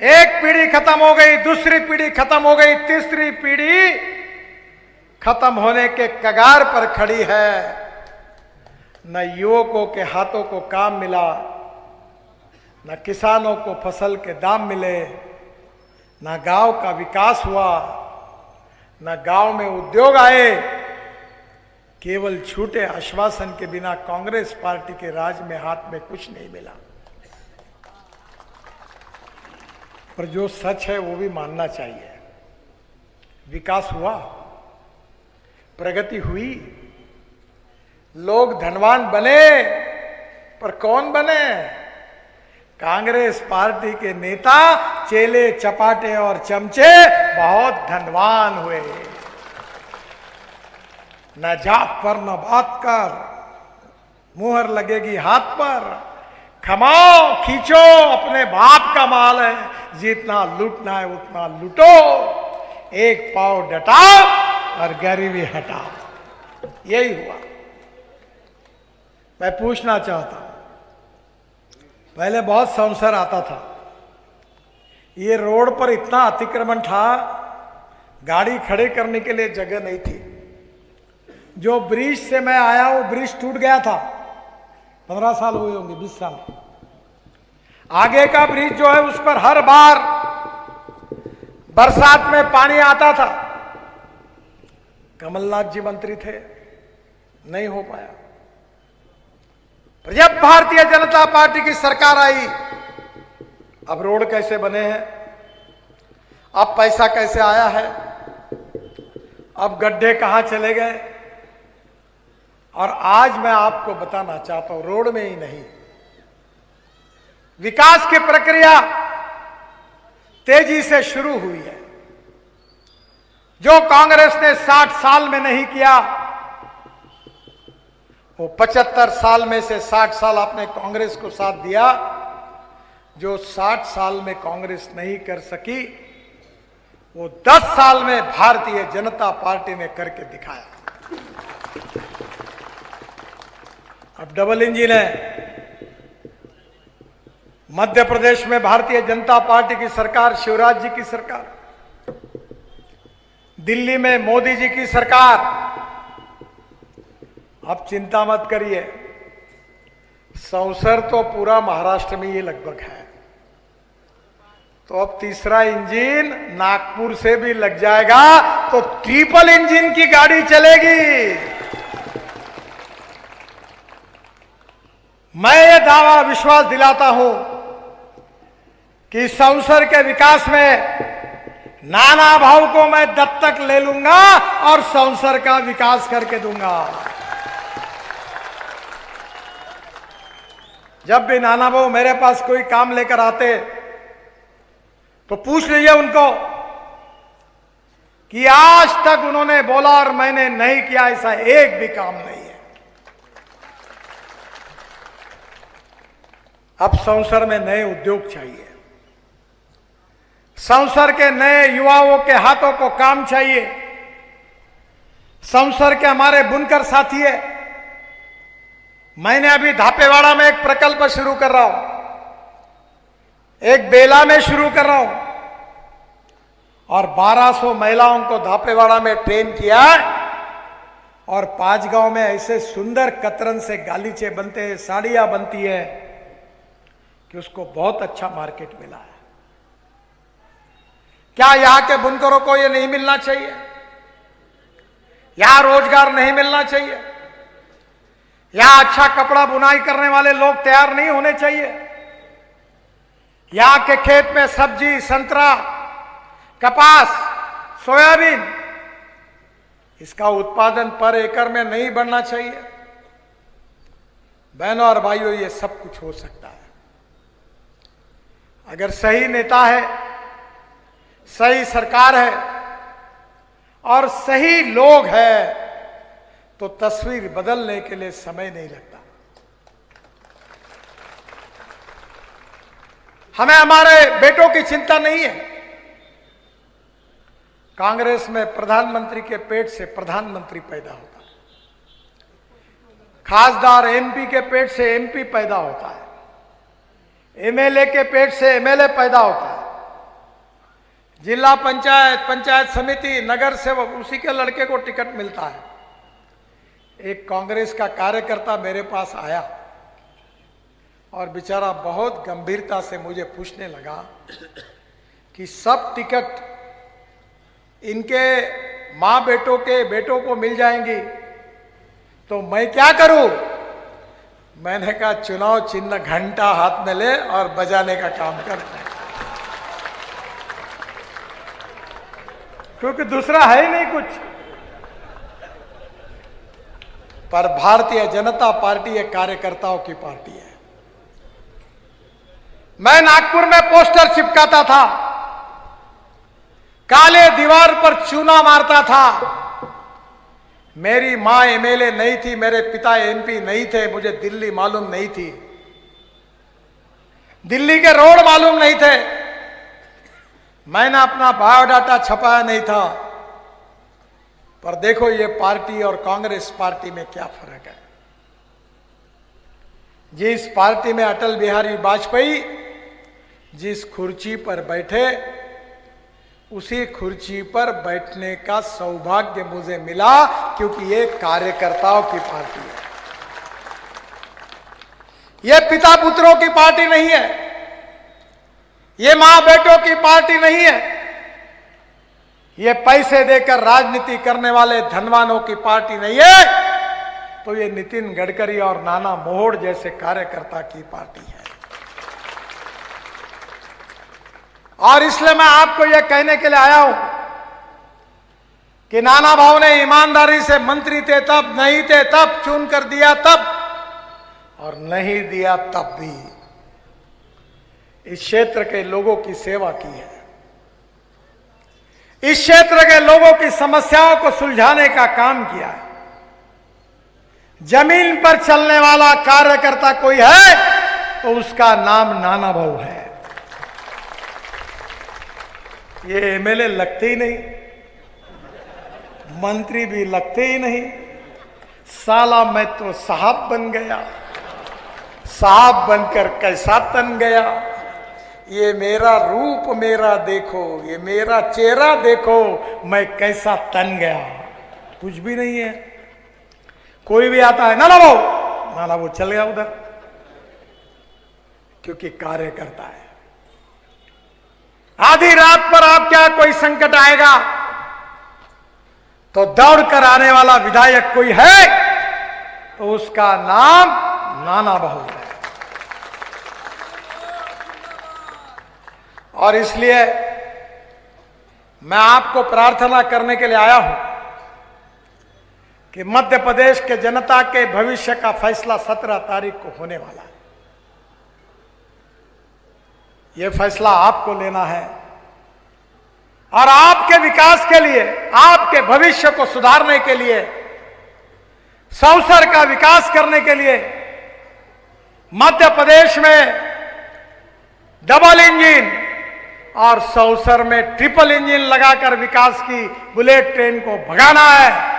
एक पीढ़ी खत्म हो गई, दूसरी पीढ़ी खत्म हो गई, तीसरी पीढ़ी खत्म होने के कगार पर खड़ी है। न युवकों के हाथों को काम मिला, न किसानों को फसल के दाम मिले, न गांव का विकास हुआ, न गांव में उद्योग आए। केवल झूठे आश्वासन के बिना कांग्रेस पार्टी के राज में हाथ में कुछ नहीं मिला। पर जो सच है वो भी मानना चाहिए। विकास हुआ, प्रगति हुई, लोग धनवान बने, पर कौन बने? कांग्रेस पार्टी के नेता, चेले चपाटे और चमचे बहुत धनवान हुए। न जात पर न बात कर, मुहर लगेगी हाथ पर, खमाओ खींचो, अपने बाप का माल है, जितना लूटना है उतना लूटो, एक पाव डटाओ और गरीबी हटाओ। यही हुआ। मैं पूछना चाहता हूं, पहले बहुत संसर आता था, ये रोड पर इतना अतिक्रमण था, गाड़ी खड़े करने के लिए जगह नहीं थी। जो ब्रिज से मैं आया वो ब्रिज टूट गया था, 15 साल हुए होंगे, 20 साल। आगे का ब्रिज जो है उस पर हर बार बरसात में पानी आता था। कमलनाथ जी मंत्री थे, नहीं हो पाया। जब भारतीय जनता पार्टी की सरकार आई, अब रोड कैसे बने हैं, अब पैसा कैसे आया है, अब गड्ढे कहां चले गए। और आज मैं आपको बताना चाहता हूं, रोड में ही नहीं, विकास की प्रक्रिया तेजी से शुरू हुई है। जो कांग्रेस ने 60 साल में नहीं किया, वो 75 साल में से 60 साल आपने कांग्रेस को साथ दिया। जो 60 साल में कांग्रेस नहीं कर सकी, वो 10 साल में भारतीय जनता पार्टी ने करके दिखाया। अब डबल इंजन है। मध्य प्रदेश में भारतीय जनता पार्टी की सरकार, शिवराज जी की सरकार, दिल्ली में मोदी जी की सरकार। अब चिंता मत करिए, संसर तो पूरा महाराष्ट्र में ये लगभग है, तो अब तीसरा इंजन नागपुर से भी लग जाएगा, तो ट्रिपल इंजन की गाड़ी चलेगी। मैं ये दावा विश्वास दिलाता हूं कि संसर के विकास में नाना भाऊ को मैं दत्तक ले लूंगा और संसर का विकास करके दूंगा। जब भी नाना भाऊ मेरे पास कोई काम लेकर आते तो पूछ लीजिए उनको कि आज तक उन्होंने बोला और मैंने नहीं किया, ऐसा एक भी काम नहीं है। अब संसर में नए उद्योग चाहिए, संसर के नए युवाओं के हाथों को काम चाहिए। संसर के हमारे बुनकर साथी है, मैंने अभी धापेवाड़ा में एक प्रकल्प शुरू कर रहा हूं, एक बेला में शुरू कर रहा हूं, और 1200 महिलाओं को धापेवाड़ा में ट्रेन किया, और 5 गांव में ऐसे सुंदर कतरन से गालीचे बनते हैं, साड़ियां बनती है कि उसको बहुत अच्छा मार्केट मिला है। क्या यहां के बुनकरों को यह नहीं मिलना चाहिए? यहां रोजगार नहीं मिलना चाहिए? यहां अच्छा कपड़ा बुनाई करने वाले लोग तैयार नहीं होने चाहिए? यहां के खेत में सब्जी, संतरा, कपास, सोयाबीन, इसका उत्पादन पर एकड़ में नहीं बढ़ना चाहिए? बहनों और भाइयों, ये सब कुछ हो सकता है अगर सही नेता है, सही सरकार है और सही लोग है, तो तस्वीर बदलने के लिए समय नहीं लगता। हमें हमारे बेटों की चिंता नहीं है। कांग्रेस में प्रधानमंत्री के पेट से प्रधानमंत्री पैदा होता है, खासदार एमपी के पेट से एमपी पैदा होता है, एमएलए के पेट से एमएलए पैदा होता है, जिला पंचायत, पंचायत समिति, नगर सेवक, उसी के लड़के को टिकट मिलता है। एक कांग्रेस का कार्यकर्ता मेरे पास आया और बेचारा बहुत गंभीरता से मुझे पूछने लगा कि सब टिकट इनके मां बेटों को मिल जाएंगी तो मैं क्या करूं? मैंने कहा चुनाव चिन्ह घंटा हाथ में ले और बजाने का काम करते हैं, क्योंकि दूसरा है ही नहीं कुछ। पर भारतीय जनता पार्टी एक कार्यकर्ताओं की पार्टी है। मैं नागपुर में पोस्टर चिपकाता था, काले दीवार पर चूना मारता था। मेरी मां एमएलए नहीं थी, मेरे पिता एमपी नहीं थे, मुझे दिल्ली मालूम नहीं थी, दिल्ली के रोड मालूम नहीं थे, मैंने अपना बायोडाटा छपाया नहीं था। पर देखो ये पार्टी और कांग्रेस पार्टी में क्या फर्क है। जिस पार्टी में अटल बिहारी वाजपेयी जिस कुर्सी पर बैठे, उसी कुर्सी पर बैठने का सौभाग्य मुझे मिला, क्योंकि ये कार्यकर्ताओं की पार्टी है। ये पिता पुत्रों की पार्टी नहीं है, ये मां बेटों की पार्टी नहीं है, ये पैसे देकर राजनीति करने वाले धनवानों की पार्टी नहीं है, तो ये नितिन गडकरी और नाना मोहोड जैसे कार्यकर्ता की पार्टी है। और इसलिए मैं आपको यह कहने के लिए आया हूं कि नाना भाव ने ईमानदारी से मंत्री थे तब, नहीं थे तब, चुन कर दिया तब, और नहीं दिया तब भी इस क्षेत्र के लोगों की सेवा की है। इस क्षेत्र के लोगों की समस्याओं को सुलझाने का काम किया है। जमीन पर चलने वाला कार्यकर्ता कोई है तो उसका नाम नाना भाऊ है। ये एमएलए लगते ही नहीं, मंत्री भी लगते ही नहीं, साला मैं तो साहब बन गया, साहब बनकर कैसा तन गया, ये मेरा रूप मेरा देखो, ये मेरा चेहरा देखो, मैं कैसा तन गया। कुछ भी नहीं है। कोई भी आता है नाना वो चल गया उधर, क्योंकि कार्यकर्ता है। आधी रात पर आप क्या कोई संकट आएगा तो दौड़ कर आने वाला विधायक कोई है तो उसका नाम नाना भाऊ है। और इसलिए मैं आपको प्रार्थना करने के लिए आया हूं कि मध्य प्रदेश के जनता के भविष्य का फैसला 17 तारीख को होने वाला है। यह फैसला आपको लेना है और आपके विकास के लिए, आपके भविष्य को सुधारने के लिए, सौसर का विकास करने के लिए, मध्य प्रदेश में डबल इंजन और सौसर में ट्रिपल इंजन लगाकर विकास की बुलेट ट्रेन को भगाना है।